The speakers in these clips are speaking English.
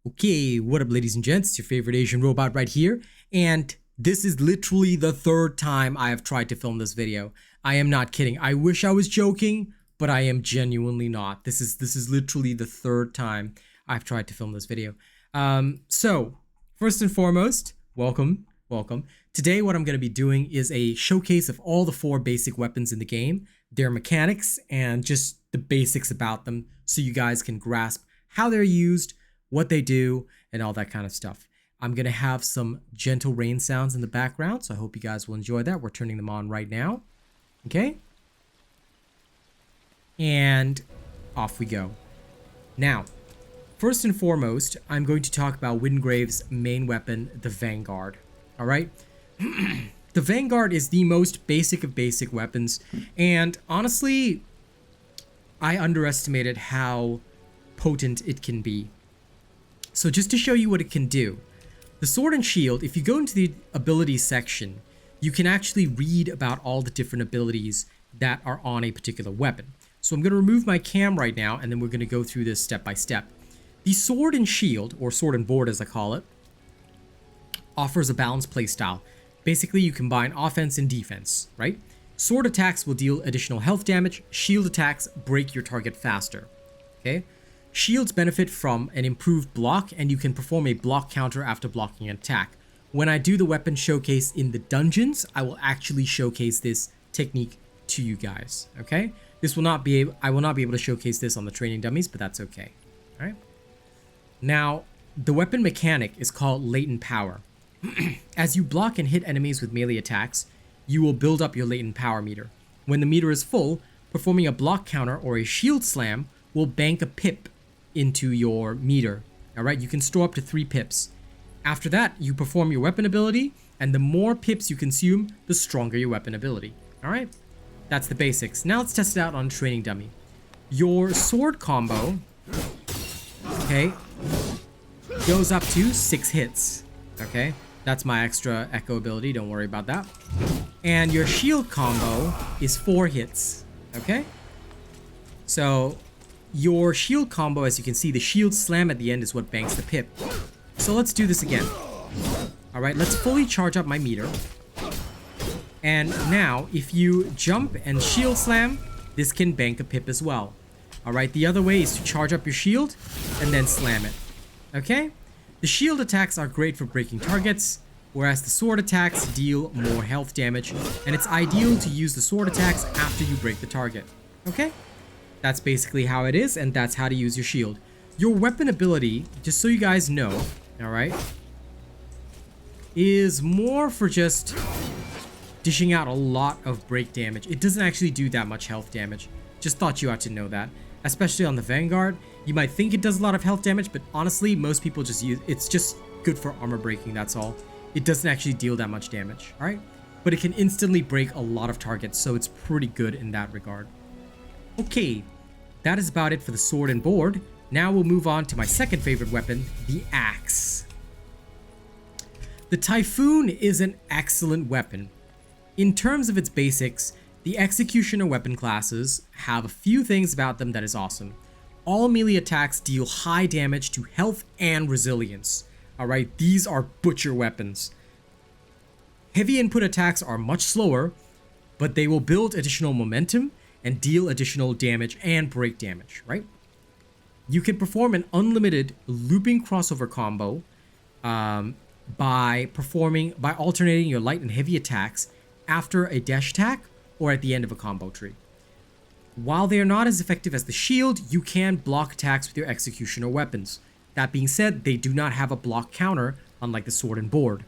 Okay, what up ladies and gents, it's your favorite Asian robot right here, and this is literally the third time I have tried to film this video. I am not kidding. I wish I was joking, but I am genuinely not. This is literally the third time I've tried to film this video. So, first and foremost, welcome. Today what I'm going to be doing is a showcase of all the 4 basic weapons in the game, their mechanics, and just the basics about them so you guys can grasp how they're used, what they do, and all that kind of stuff. I'm going to have some gentle rain sounds in the background, so I hope you guys will enjoy that. We're turning them on right now. Okay? And off we go. Now, first and foremost, I'm going to talk about Wingrave's main weapon, the Vanguard. Alright? The Vanguard is the most basic of basic weapons, and honestly, I underestimated how potent it can be. So just to show you what it can do, the sword and shield, if you go into the abilities section, you can actually read about all the different abilities that are on a particular weapon. So I'm going to remove my cam right now, and then we're going to go through this step by step. The sword and shield, or sword and board as I call it, offers a balanced playstyle. Basically, you combine offense and defense, right? Sword attacks will deal additional health damage. Shield attacks break your target faster, okay? Shields benefit from an improved block, and you can perform a block counter after blocking an attack. When I do the weapon showcase in the dungeons, I will actually showcase this technique to you guys, okay? I will not be able to showcase this on the training dummies, but that's okay, all right? Now, the weapon mechanic is called latent power. As you block and hit enemies with melee attacks, you will build up your latent power meter. When the meter is full, performing a block counter or a shield slam will bank a pip into your meter. Alright, you can store up to 3 pips. After that, you perform your weapon ability, and the more pips you consume, the stronger your weapon ability. Alright, that's the basics. Now let's test it out on a training dummy. Your sword combo, okay, goes up to 6 hits. Okay, that's my extra echo ability, don't worry about that. And your shield combo is 4 hits. Okay, so your shield combo, as you can see, the shield slam at the end is what banks the pip. So let's do this again. Alright, let's fully charge up my meter. And now, if you jump and shield slam, this can bank a pip as well. Alright, the other way is to charge up your shield and then slam it. Okay? The shield attacks are great for breaking targets, whereas the sword attacks deal more health damage, and it's ideal to use the sword attacks after you break the target. Okay? That's basically how it is, and that's how to use your shield. Your weapon ability, just so you guys know, alright, is more for just dishing out a lot of break damage. It doesn't actually do that much health damage. Just thought you ought to know that. Especially on the Vanguard, you might think it does a lot of health damage, but honestly, most people just use it's just good for armor breaking, that's all. It doesn't actually deal that much damage, alright? But it can instantly break a lot of targets, so it's pretty good in that regard. Okay, that is about it for the sword and board. Now we'll move on to my second favorite weapon, the axe. The Typhoon is an excellent weapon. In terms of its basics, the executioner weapon classes have a few things about them that is awesome. All melee attacks deal high damage to health and resilience. Alright, these are butcher weapons. Heavy input attacks are much slower, but they will build additional momentum and deal additional damage and break damage, right? You can perform an unlimited looping crossover combo by alternating your light and heavy attacks after a dash attack or at the end of a combo tree. While they are not as effective as the shield, you can block attacks with your executioner weapons. That being said, they do not have a block counter, unlike the sword and board.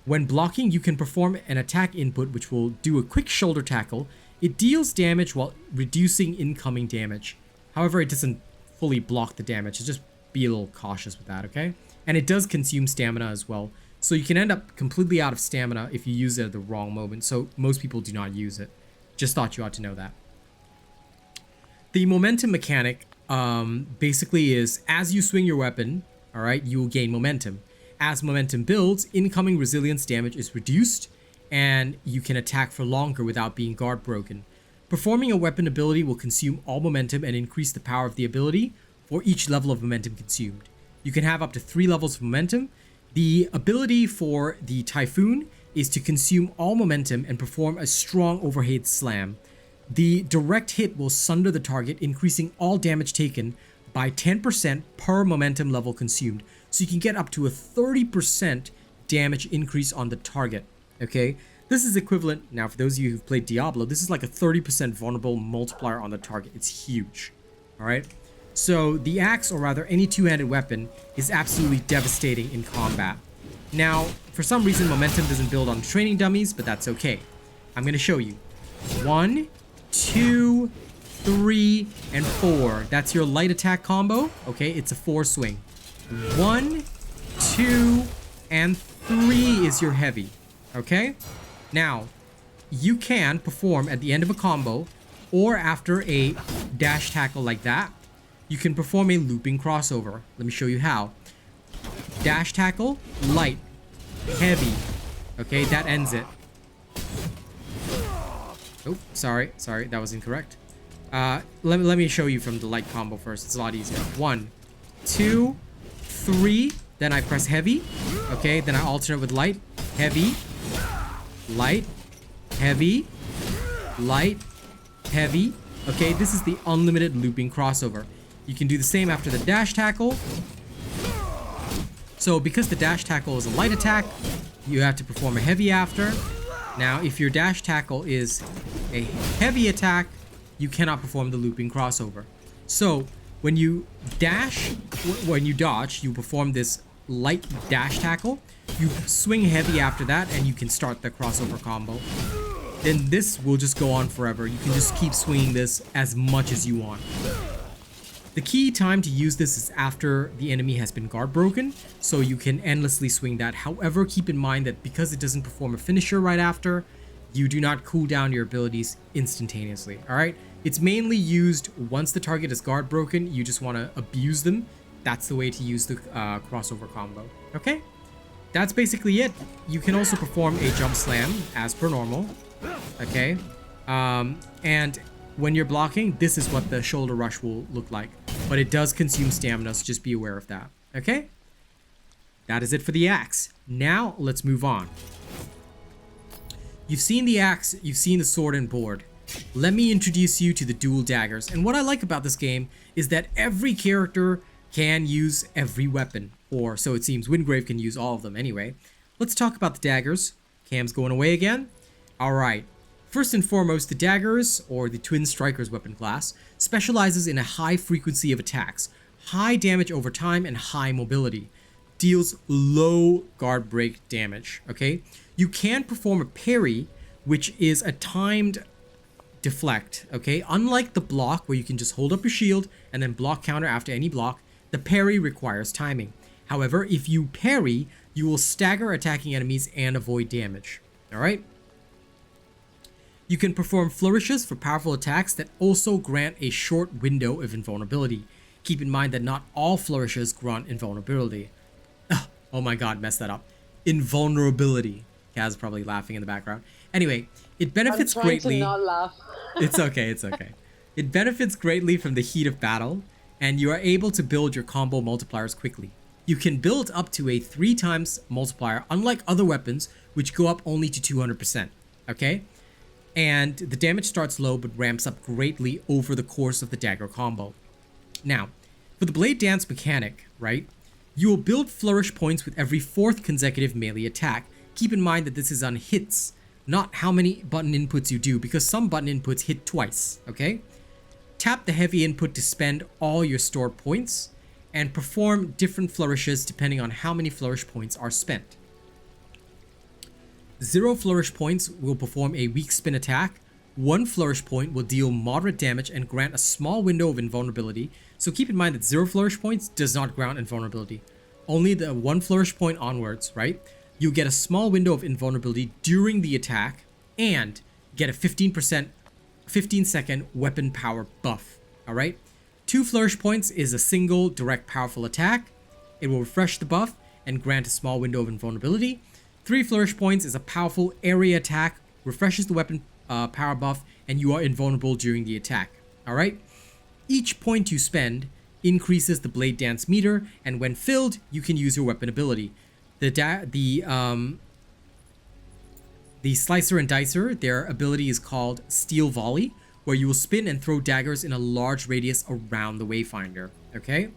When blocking, you can perform an attack input which will do a quick shoulder tackle. It deals damage while reducing incoming damage. However, it doesn't fully block the damage, so just be a little cautious with that, okay? And it does consume stamina as well, so you can end up completely out of stamina if you use it at the wrong moment, so most people do not use it. Just thought you ought to know that. The momentum mechanic basically is, as you swing your weapon, alright, you will gain momentum. As momentum builds, incoming resilience damage is reduced, and you can attack for longer without being guard broken. Performing a weapon ability will consume all momentum and increase the power of the ability for each level of momentum consumed. You can have up to 3 levels of momentum. The ability for the Typhoon is to consume all momentum and perform a strong overhead slam. The direct hit will sunder the target, increasing all damage taken by 10% per momentum level consumed. So you can get up to a 30% damage increase on the target. Okay, this is equivalent, now for those of you who've played Diablo, this is like a 30% vulnerable multiplier on the target. It's huge. Alright, so the axe, or rather any two-handed weapon, is absolutely devastating in combat. Now, for some reason, momentum doesn't build on training dummies, but that's okay. I'm going to show you. 1, 2, 3, and 4. That's your light attack combo. Okay, it's a 4 swing. 1, 2, and 3 is your heavy. Okay? Now, you can perform at the end of a combo, or after a dash tackle like that, you can perform a looping crossover. Let me show you how. Dash tackle, light, heavy. Okay, that ends it. Oh, sorry, that was incorrect. Let me show you from the light combo first. It's a lot easier. 1, 2, 3. Then I press heavy. Okay, then I alternate with light, heavy, light, heavy, light, heavy. Okay, this is the unlimited looping crossover. You can do the same after the dash tackle. So because the dash tackle is a light attack, you have to perform a heavy after. Now, if your dash tackle is a heavy attack, you cannot perform the looping crossover. So when you dodge, you perform this light dash tackle. You swing heavy after that, and you can start the crossover combo. Then this will just go on forever. You can just keep swinging this as much as you want. The key time to use this is after the enemy has been guard broken, so you can endlessly swing that. However, keep in mind that because it doesn't perform a finisher right after, you do not cool down your abilities instantaneously. Alright? It's mainly used once the target is guard broken. You just want to abuse them. That's the way to use the crossover combo. Okay? That's basically it. You can also perform a jump slam as per normal. Okay? And when you're blocking, this is what the shoulder rush will look like. But it does consume stamina, so just be aware of that. Okay? That is it for the axe. Now, let's move on. You've seen the axe, you've seen the sword and board. Let me introduce you to the dual daggers. And what I like about this game is that every character can use every weapon. Or so it seems. Wingrave can use all of them anyway. Let's talk about the daggers. Cam's going away again. Alright. First and foremost, the daggers, or the twin strikers weapon class, specializes in a high frequency of attacks, high damage over time, and high mobility. Deals low guard break damage, okay? You can perform a parry, which is a timed deflect, okay? Unlike the block, where you can just hold up your shield and then block counter after any block, the parry requires timing. However, if you parry, you will stagger attacking enemies and avoid damage, alright? You can perform flourishes for powerful attacks that also grant a short window of invulnerability. Keep in mind that not all flourishes grant invulnerability. Oh my god, messed that up. Invulnerability. Kaz is probably laughing in the background. Anyway, it benefits greatly. I'm trying to not laugh. It's okay, it's okay. It benefits greatly from the heat of battle, and you are able to build your combo multipliers quickly. You can build up to a 3 times multiplier, unlike other weapons, which go up only to 200%. Okay? And the damage starts low but ramps up greatly over the course of the dagger combo. Now, for the blade dance mechanic, right, you will build flourish points with every 4th consecutive melee attack. Keep in mind that this is on hits, not how many button inputs you do, because some button inputs hit twice, okay? Tap the heavy input to spend all your stored points, and perform different flourishes depending on how many flourish points are spent. 0 flourish points will perform a weak spin attack. 1 flourish point will deal moderate damage and grant a small window of invulnerability. So keep in mind that 0 flourish points does not grant invulnerability. Only the 1 flourish point onwards, right? You'll get a small window of invulnerability during the attack and get a 15-second weapon power buff. Alright? 2 flourish points is a single direct powerful attack. It will refresh the buff and grant a small window of invulnerability. 3 flourish points is a powerful area attack, refreshes the weapon power buff, and you are invulnerable during the attack. Alright? Each point you spend increases the blade dance meter, and when filled, you can use your weapon ability. The Slicer and Dicer, their ability is called Steel Volley, where you will spin and throw daggers in a large radius around the Wayfinder, okay?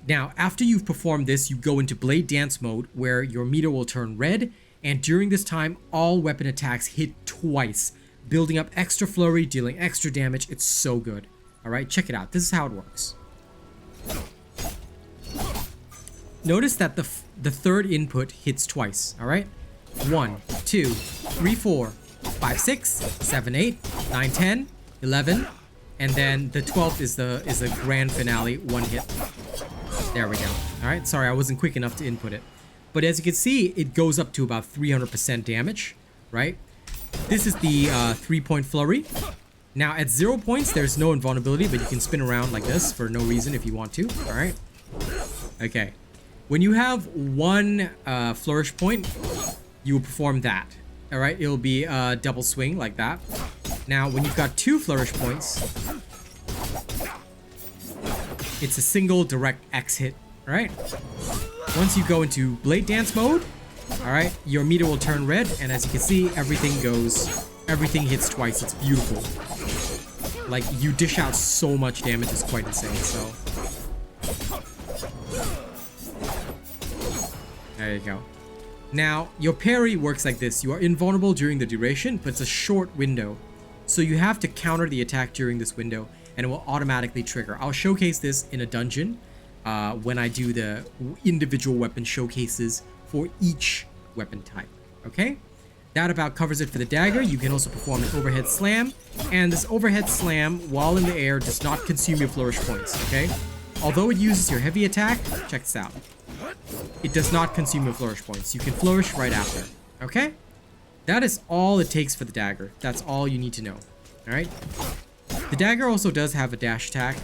Now, after you've performed this, you go into Blade Dance mode, where your meter will turn red, and during this time, all weapon attacks hit twice, building up extra flurry, dealing extra damage. It's so good. Alright, check it out. This is how it works. Notice that the third input hits twice, alright? 1, 2, 3, 4, 5, 6, 7, 8, 9, 10, 11, and then the 12th is the grand finale, one hit. There we go. Alright, sorry, I wasn't quick enough to input it. But as you can see, it goes up to about 300% damage, right? This is the 3-point flurry. Now, at 0 points, there's no invulnerability, but you can spin around like this for no reason if you want to, alright? Okay. When you have one flourish point, you will perform that, alright? It'll be a double swing like that. Now, when you've got 2 flourish points, it's a single direct X hit, alright? Once you go into Blade Dance mode, alright, your meter will turn red, and as you can see, everything hits twice. It's beautiful. Like, you dish out so much damage, it's quite insane, so. There you go. Now, your parry works like this. You are invulnerable during the duration, but it's a short window. So you have to counter the attack during this window, and it will automatically trigger. I'll showcase this in a dungeon when I do the individual weapon showcases for each weapon type, okay? That about covers it for the dagger. You can also perform an overhead slam, and this overhead slam, while in the air, does not consume your flourish points, okay? Although it uses your heavy attack, check this out. It does not consume your flourish points. You can flourish right after, okay? That is all it takes for the dagger. That's all you need to know, alright? The dagger also does have a dash attack,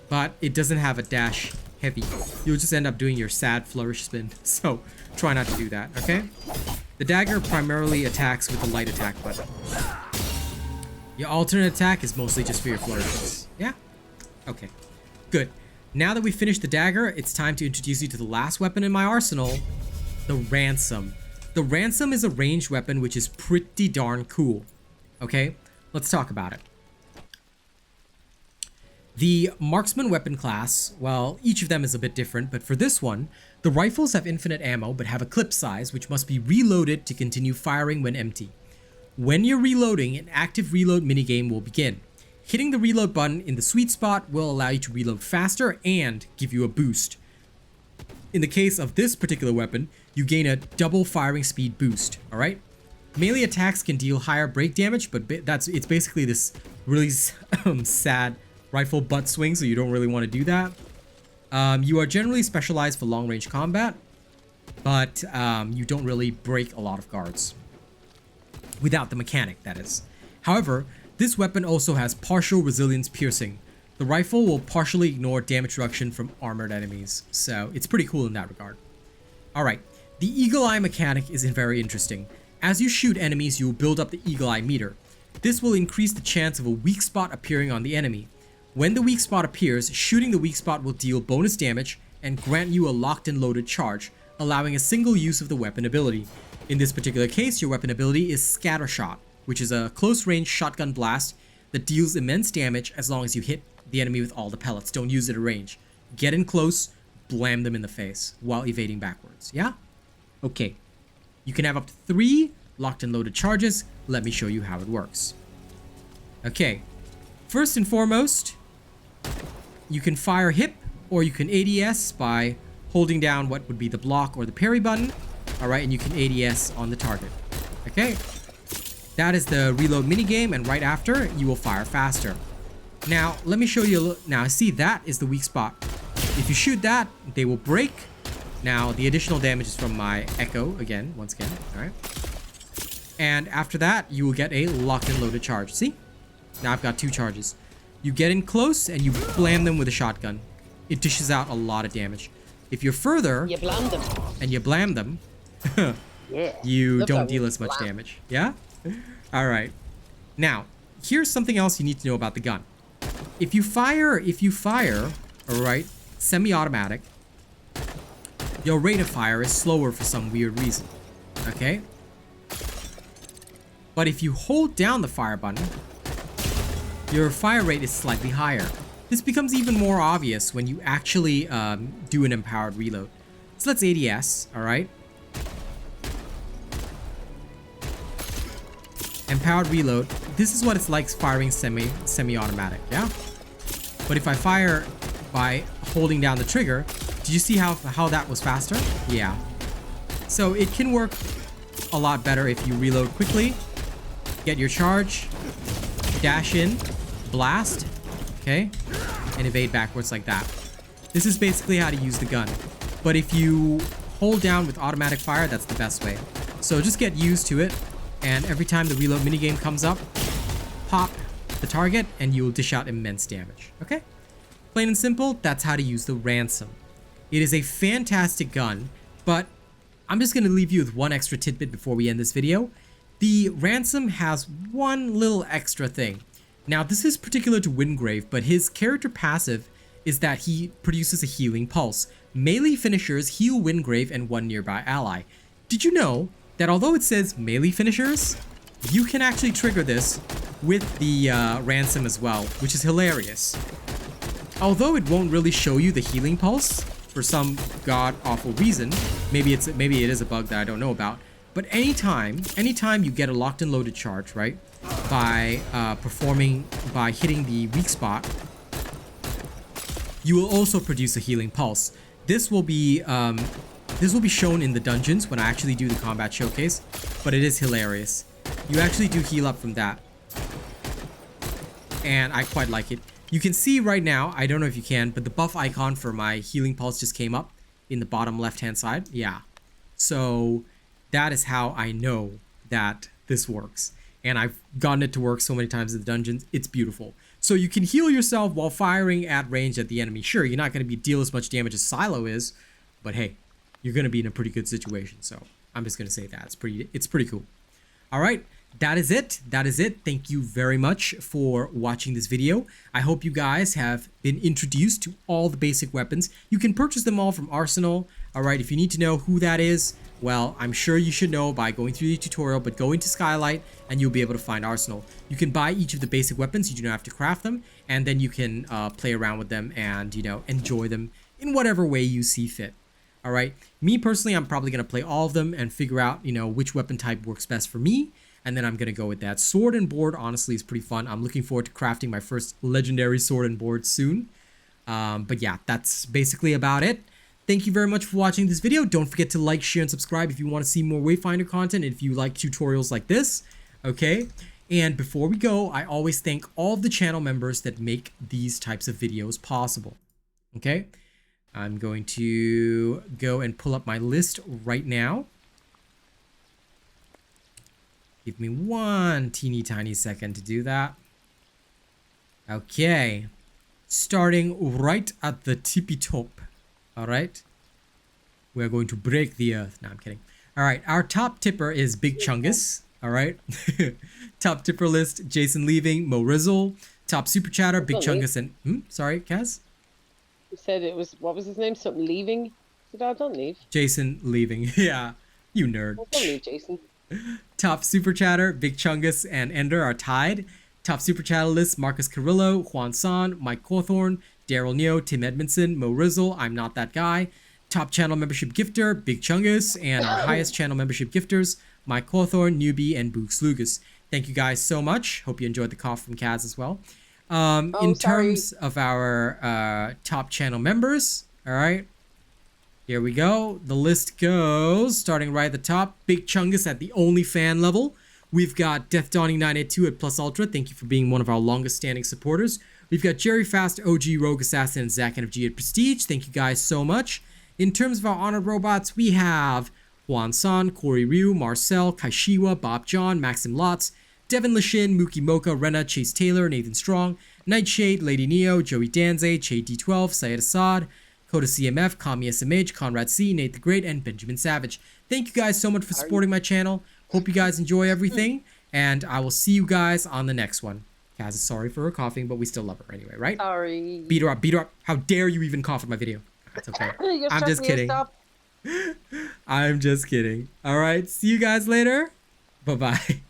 but it doesn't have a dash heavy. You'll just end up doing your sad flourish spin, so try not to do that, okay? The dagger primarily attacks with the light attack button. Your alternate attack is mostly just for your flourishes. Yeah? Okay. Good. Now that we've finished the dagger, it's time to introduce you to the last weapon in my arsenal, the Ransom. The Ransom is a ranged weapon which is pretty darn cool. Okay? Let's talk about it. The Marksman weapon class, well, each of them is a bit different, but for this one, the rifles have infinite ammo but have a clip size which must be reloaded to continue firing when empty. When you're reloading, an active reload minigame will begin. Hitting the reload button in the sweet spot will allow you to reload faster and give you a boost. In the case of this particular weapon, you gain a double firing speed boost, alright? Melee attacks can deal higher break damage, but it's basically this really sad rifle butt swing, so you don't really want to do that. You are generally specialized for long-range combat, but you don't really break a lot of guards. Without the mechanic, that is. However, this weapon also has partial resilience piercing. The rifle will partially ignore damage reduction from armored enemies, so it's pretty cool in that regard. Alright, the Eagle Eye mechanic is very interesting. As you shoot enemies, you will build up the Eagle Eye meter. This will increase the chance of a weak spot appearing on the enemy. When the weak spot appears, shooting the weak spot will deal bonus damage and grant you a locked and loaded charge, allowing a single use of the weapon ability. In this particular case, your weapon ability is Scatter Shot, which is a close-range shotgun blast that deals immense damage as long as you hit the enemy with all the pellets. Don't use it at range. Get in close, blam them in the face while evading backwards. Yeah? Okay. You can have up to 3 locked and loaded charges. Let me show you how it works. Okay. First and foremost, you can fire hip or you can ADS by holding down what would be the block or the parry button. Alright, and you can ADS on the target. Okay. That is the reload minigame, and right after, you will fire faster. Now, let me show you now, see, that is the weak spot. If you shoot that, they will break. Now, the additional damage is from my echo, once again, alright? And after that, you will get a locked and loaded charge. See? Now I've got 2 charges. You get in close, and you blam them with a shotgun. It dishes out a lot of damage. If you're further, you blam them. And you blam them, yeah. You don't deal as much damage. Yeah? Alright. Now, here's something else you need to know about the gun. if you fire, all right, semi-automatic, your rate of fire is slower for some weird reason, okay? But if you hold down the fire button, your fire rate is slightly higher. This becomes even more obvious when you actually do an empowered reload. So let's ADS, all right? Empowered reload. This is what it's like firing semi-automatic, yeah? But if I fire by holding down the trigger, did you see how that was faster? Yeah. So it can work a lot better if you reload quickly, get your charge, dash in, blast, okay, and evade backwards like that. This is basically how to use the gun. But if you hold down with automatic fire, that's the best way. So just get used to it, and every time the reload minigame comes up, pop the target and you will dish out immense damage, okay? Plain and simple, that's how to use the Ransom. It is a fantastic gun, but I'm just going to leave you with one extra tidbit before we end this video. The Ransom has one little extra thing. Now, this is particular to Wingrave, but his character passive is that he produces a healing pulse. Melee finishers heal Wingrave and one nearby ally. Did you know that although it says melee finishers, you can actually trigger this with the Ransom as well, which is hilarious. Although it won't really show you the healing pulse for some god-awful reason, maybe it is a bug that I don't know about, but anytime you get a locked and loaded charge, right, by hitting the weak spot, you will also produce a healing pulse. This will be shown in the dungeons when I actually do the combat showcase, but it is hilarious. You actually do heal up from that, and I quite like it. You can see right now, I don't know if you can, but the buff icon for my healing pulse just came up in the bottom left hand side. Yeah, so that is how I know that this works, and I've gotten it to work so many times in the dungeons. It's beautiful. So you can heal yourself while firing at range at the enemy. Sure, you're not going to deal as much damage as Silo is, but hey, you're going to be in a pretty good situation. So I'm just going to say that it's pretty cool. All right, that is it. Thank you very much for watching this video. I hope you guys have been introduced to all the basic weapons. You can purchase them all from Arsenal. All right, if you need to know who that is, well, I'm sure you should know by going through the tutorial, but go into Skylight and you'll be able to find Arsenal. You can buy each of the basic weapons. You do not have to craft them, and then you can play around with them and, you know, enjoy them in whatever way you see fit. All right, me personally, I'm probably going to play all of them and figure out, you know, which weapon type works best for me, and then I'm going to go with that. Sword and board, honestly, is pretty fun. I'm looking forward to crafting my first legendary sword and board soon. But yeah, that's basically about it. Thank you very much for watching this video. Don't forget to like, share, and subscribe if you want to see more Wayfinder content and if you like tutorials like this, okay? And before we go, I always thank all of the channel members that make these types of videos possible, okay? I'm going to go and pull up my list right now. Give me one teeny tiny second to do that. Okay. Starting right at the tippy top. All right. We're going to break the earth. No, I'm kidding. All right. Our top tipper is Big Chungus. All right. Top tipper list, Jason Leaving, MjRiffle. Top super chatter, Big Chungus and... sorry, Kaz? You said it was, what was his name? Something Leaving? Said, oh, don't leave. Jason Leaving. Yeah. You nerd. Oh, don't leave, Jason. Top super chatter, Big Chungus and Ender are tied. Top super chatter list, Marcus Carrillo, Juan San, Mike Cawthorn, Daryl Neo, Tim Edmondson, MjRiffle, I'm Not That Guy. Top channel membership gifter, Big Chungus, and our highest channel membership gifters, Mike Cawthorn, Newbie, and Books Lugas. Thank you guys so much. Hope you enjoyed the cough from Kaz as well. In terms of our top channel members, all right, here we go. The list goes, starting right at the top, Big Chungus at the only fan level. We've got Death Dawning 982 at Plus Ultra. Thank you for being one of our longest standing supporters. We've got Jerry Fast, OG, Rogue Assassin, and Zach NFG at Prestige. Thank you guys so much. In terms of our honored robots, we have Juan San, Corey Ryu, Marcel, Kaishiwa, Bob John, Maxim Lotz, Devin Lashin, Mookie Mocha, Rena, Chase Taylor, Nathan Strong, Nightshade, Lady Neo, Joey Danze, Che D12, Syed Assad, Coda CMF, Kami SMH, Conrad C, Nate the Great, and Benjamin Savage. Thank you guys so much for supporting my channel. Hope you guys enjoy everything, and I will see you guys on the next one. Kaz is sorry for her coughing, but we still love her anyway, right? Sorry. Beat her up, beat her up. How dare you even cough in my video? That's okay. You're I'm just stressing me, kidding. stop. I'm just kidding. All right, see you guys later. Bye-bye.